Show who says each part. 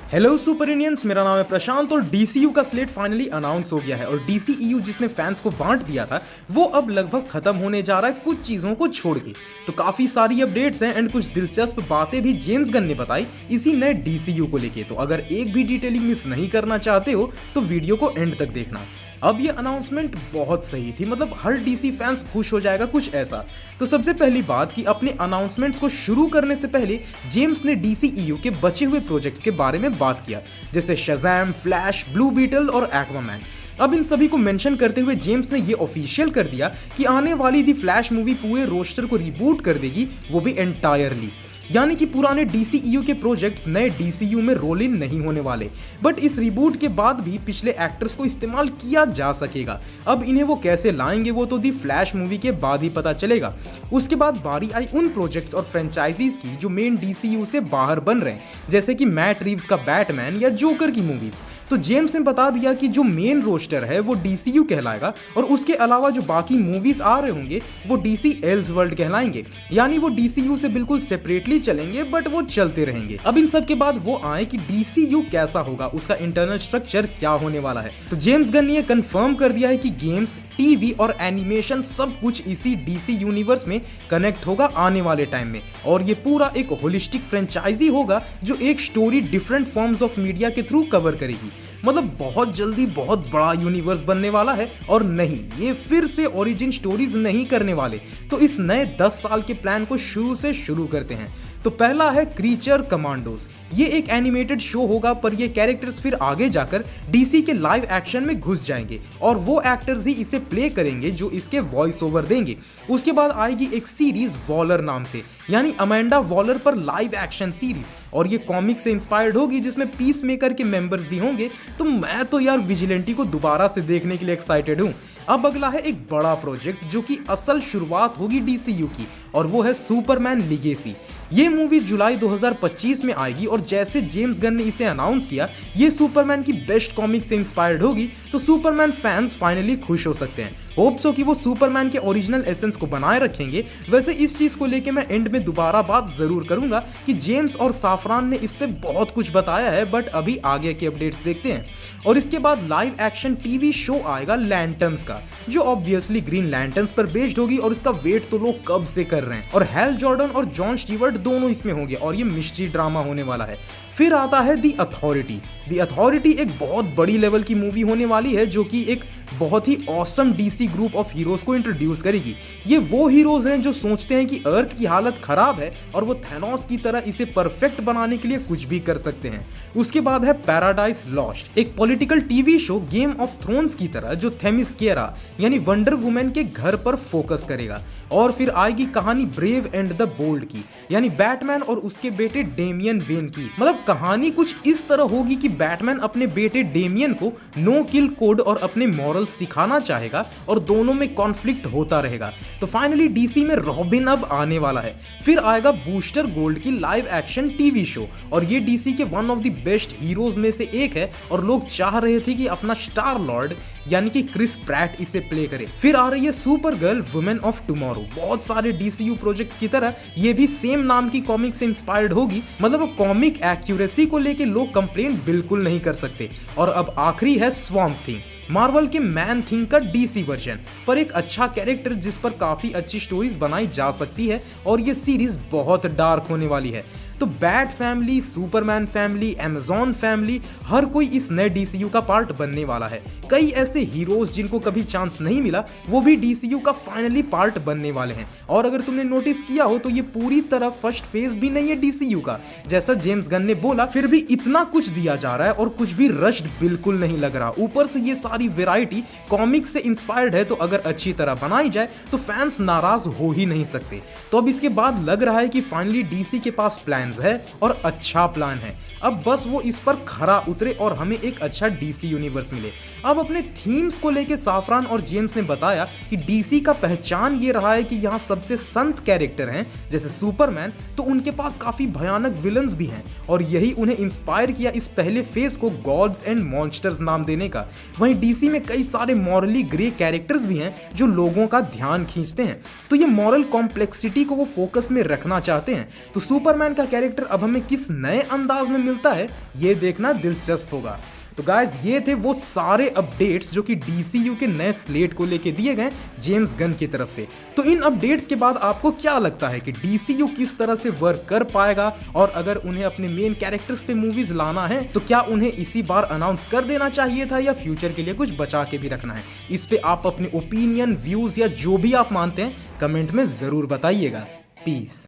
Speaker 1: Hello super Indians, मेरा नाम है प्रशांत और डीसीयू का स्लेट फाइनली अनाउंस हो गया है। और डीसीईयू जिसने फैंस को बांट दिया था वो अब लगभग खत्म होने जा रहा है कुछ चीज़ों को छोड़ के। तो काफ़ी सारी अपडेट्स हैं एंड कुछ दिलचस्प बातें भी जेम्स गन ने बताई इसी नए डीसीयू को लेके। तो अगर एक भी डिटेलिंग मिस नहीं करना चाहते हो तो वीडियो को एंड तक देखना। अब ये अनाउंसमेंट बहुत सही थी, मतलब हर डीसी फैंस खुश हो जाएगा कुछ ऐसा। तो सबसे पहली बात कि अपने अनाउंसमेंट्स को शुरू करने से पहले जेम्स ने डीसीईयू के बचे हुए प्रोजेक्ट्स के बारे में बात किया, जैसे शज़ैम, फ्लैश, ब्लू बीटल और एक्वामैन। अब इन सभी को मेंशन करते हुए जेम्स ने ये ऑफिशियल कर दिया कि आने वाली दी फ्लैश मूवी पूरे रोस्टर को रिबूट कर देगी, वो भी एंटायरली। यानी कि पुराने डीसीईयू के प्रोजेक्ट्स नए डीसीयू में रोल इन नहीं होने वाले, बट इस रिबूट के बाद भी पिछले एक्टर्स को इस्तेमाल किया जा सकेगा। अब इन्हें वो कैसे लाएंगे वो तो दी फ्लैश मूवी के बाद ही पता चलेगा। उसके बाद बारी आई उन प्रोजेक्ट्स और फ्रेंचाइजीज की जो मेन डीसीयू से बाहर बन रहे हैं, जैसे कि मैट रीव्स का बैटमैन या जोकर की मूवीज। तो जेम्स ने बता दिया कि जो मेन रोस्टर है वो डीसीयू कहलाएगा और उसके अलावा जो बाकी मूवीज आ रहे होंगे वो डीसी एल्सवर्ल्ड कहलाएंगे। यानी वो डीसीयू से बिल्कुल सेपरेटली चलेंगे बट वो चलते रहेंगे। अब इन सब के बाद वो आए कि डीसीयू कैसा होगा, उसका इंटरनल स्ट्रक्चर क्या होने वाला है। तो जेम्स गन ने ये कंफर्म कर दिया है कि गेम्स, टीवी और एनिमेशन सब कुछ इसी डीसी यूनिवर्स में कनेक्ट होगा आने वाले टाइम में। और ये पूरा एक होलिस्टिक फ्रेंचाइजी होगा जो एक story different forms of media के थ्रू कवर करेगी। मतलब बहुत जल्दी बहुत बड़ा यूनिवर्स बनने वाला है। और नहीं, ये फिर से ओरिजिन स्टोरीज नहीं करने वाले। तो इस नए 10 साल के प्लान को शुरू से शुरू करते हैं। तो पहला है क्रीचर कमांडोज। ये एक एनिमेटेड शो होगा पर ये कैरेक्टर्स फिर आगे जाकर डीसी के लाइव एक्शन में घुस जाएंगे और वो एक्टर्स ही इसे प्ले करेंगे जो इसके वॉइस ओवर देंगे। उसके बाद आएगी एक सीरीज वॉलर नाम से, यानी अमेंडा वॉलर पर लाइव एक्शन सीरीज, और ये कॉमिक से इंस्पायर्ड होगी जिसमें पीस मेकर के मेंबर्स भी होंगे। तो मैं तो यार विजिलेंटी को दोबारा से देखने के लिए एक्साइटेड हूँ। अब अगला है एक बड़ा प्रोजेक्ट जो कि असल शुरुआत होगी डीसीयू की, और वो है सुपरमैन लीगेसी। ये मूवी जुलाई 2025 में आएगी और जैसे जेम्स गन ने इसे अनाउंस किया ये सुपरमैन की बेस्ट कॉमिक से इंस्पायर्ड होगी। तो सुपरमैन फैंस फाइनली खुश हो सकते हैं। होप सो कि वो सुपरमैन के ओरिजिनल एसेंस को बनाए रखेंगे। वैसे इस चीज को लेके मैं एंड में दोबारा बात जरूर करूंगा कि जेम्स और साफरान ने इस पे बहुत कुछ बताया है, बट अभी आगे के अपडेट्स देखते हैं। और इसके बाद लाइव एक्शन टीवी शो आएगा लैंटर्न्स का, जो ऑब्वियसली ग्रीन लैंटर्न्स पर बेस्ड होगी और इसका वेट तो लोग कब से कर रहे हैं। और हैल जॉर्डन और जॉन स्टीवर्ट दोनों इसमें होंगे और ये मिस्ट्री ड्रामा होने वाला है। फिर आता है दी अथॉरिटी। दी अथॉरिटी एक बहुत बड़ी लेवल की मूवी होने वाली है जो कि एक बहुत ही awesome DC group of heroes को इंट्रोड्यूस करेगी। ये वो हीरोज हैं जो सोचते हैं कि अर्थ की हालत खराब है और वो थैनोस की तरह इसे परफेक्ट बनाने के लिए कुछ भी कर सकते हैं। उसके बाद है पैराडाइज लॉस्ट, एक political TV show game of thrones की तरह जो थेमिस्केरा यानी वंडर वुमेन के घर पर फोकस करेगा। और फिर आएगी कहानी ब्रेव एंड द बोल्ड की, यानी बैटमैन और उसके बेटे डेमियन वेन की। मतलब कहानी कुछ इस तरह होगी कि बैटमैन अपने बेटे डेमियन को नो किल कोड और अपने मॉरल सिखाना चाहेगा और दोनों में कॉन्फ्लिक्ट होता रहेगा। तो फाइनली डीसी में रॉबिन अब आने वाला है। फिर आएगा बूस्टर गोल्ड की लाइव एक्शन टीवी शो, और ये डीसी के one of the best heroes में से एक है और लोग चाह रहे थे कि अपना स्टार लॉर्ड यानी कि क्रिस प्रैट इसे प्ले करे। फिर आ रही है super girl women of tomorrow. बहुत सारे डीसीयू प्रोजेक्ट की तरह ये भी सेम नाम की कॉमिक से इंस्पायर्ड होगी। मतलब कॉमिक एक्यूरेसी को लेके लोग कंप्लेंट बिल्कुल नहीं कर सकते। और अब आखिरी है स्वैम्प थिंग, मार्वल के मैन थिंग का डीसी वर्जन, पर एक अच्छा कैरेक्टर जिस पर काफी अच्छी स्टोरीज बनाई जा सकती है। और ये सीरीज बहुत डार्क होने वाली है। तो bat family, Superman family, Amazon family, हर कोई इस नए डीसीयू का पार्ट बनने वाला है। कई ऐसे हीरोज जिनको कभी चांस नहीं मिला वो भी डीसीयू का फाइनली पार्ट बनने वाले हैं। और अगर तुमने नोटिस किया हो तो ये पूरी तरह फर्स्ट फेज भी नहीं है डीसीयू का, जैसा जेम्स गन ने बोला। फिर भी इतना कुछ दिया जा रहा है और कुछ भी रश्ड बिल्कुल नहीं लग रहा। ऊपर से ये सारी वैरायटी कॉमिक से इंस्पायर्ड है, तो अगर अच्छी तरह बनाई जाए तो फैंस नाराज हो ही नहीं सकते। तो अब इसके बाद लग रहा है कि फाइनली डीसी के पास प्लान है और अच्छा प्लान है। अब बस वो इस पर खरा उतरे और हमें एक अच्छा डीसी यूनिवर्स मिले। अब अपने थीम्स को लेके साफरान और जेम्स ने बताया कि डीसी का पहचान ये रहा है कि यहाँ सबसे संत कैरेक्टर हैं जैसे सुपरमैन, तो उनके पास काफी भयानक विलन्स भी हैं और यही उन्हें इंस्पायर किया इस पहले फेज को गॉड्स एंड मॉन्स्टर्स नाम देने का। वहीं डीसी में कई सारे मॉरली ग्रे कैरेक्टर्स भी हैं जो लोगों का ध्यान खींचते हैं, तो ये मॉरल कॉम्प्लेक्सिटी को वो फोकस में रखना चाहते हैं। तो सुपरमैन का कैरेक्टर अब हमें किस नए अंदाज में मिलता है, ये देखना दिलचस्प होगा। तो गाइस, ये थे वो सारे अपडेट्स जो कि DCU के नए स्लेट को लेके दिए गए जेम्स गन की तरफ से। तो इन अपडेट्स के बाद आपको क्या लगता है कि DCU किस तरह से वर्क कर पाएगा, और अगर उन्हें अपने मेन कैरेक्टर्स पे मूवीज लाना है तो क्या उन्हें इसी बार अनाउंस कर देना चाहिए था या फ्यूचर के लिए कुछ बचा के भी रखना है? इस पे आप अपने ओपिनियन, व्यूज या जो भी आप मानते हैं कमेंट में जरूर बताइएगा। पीस।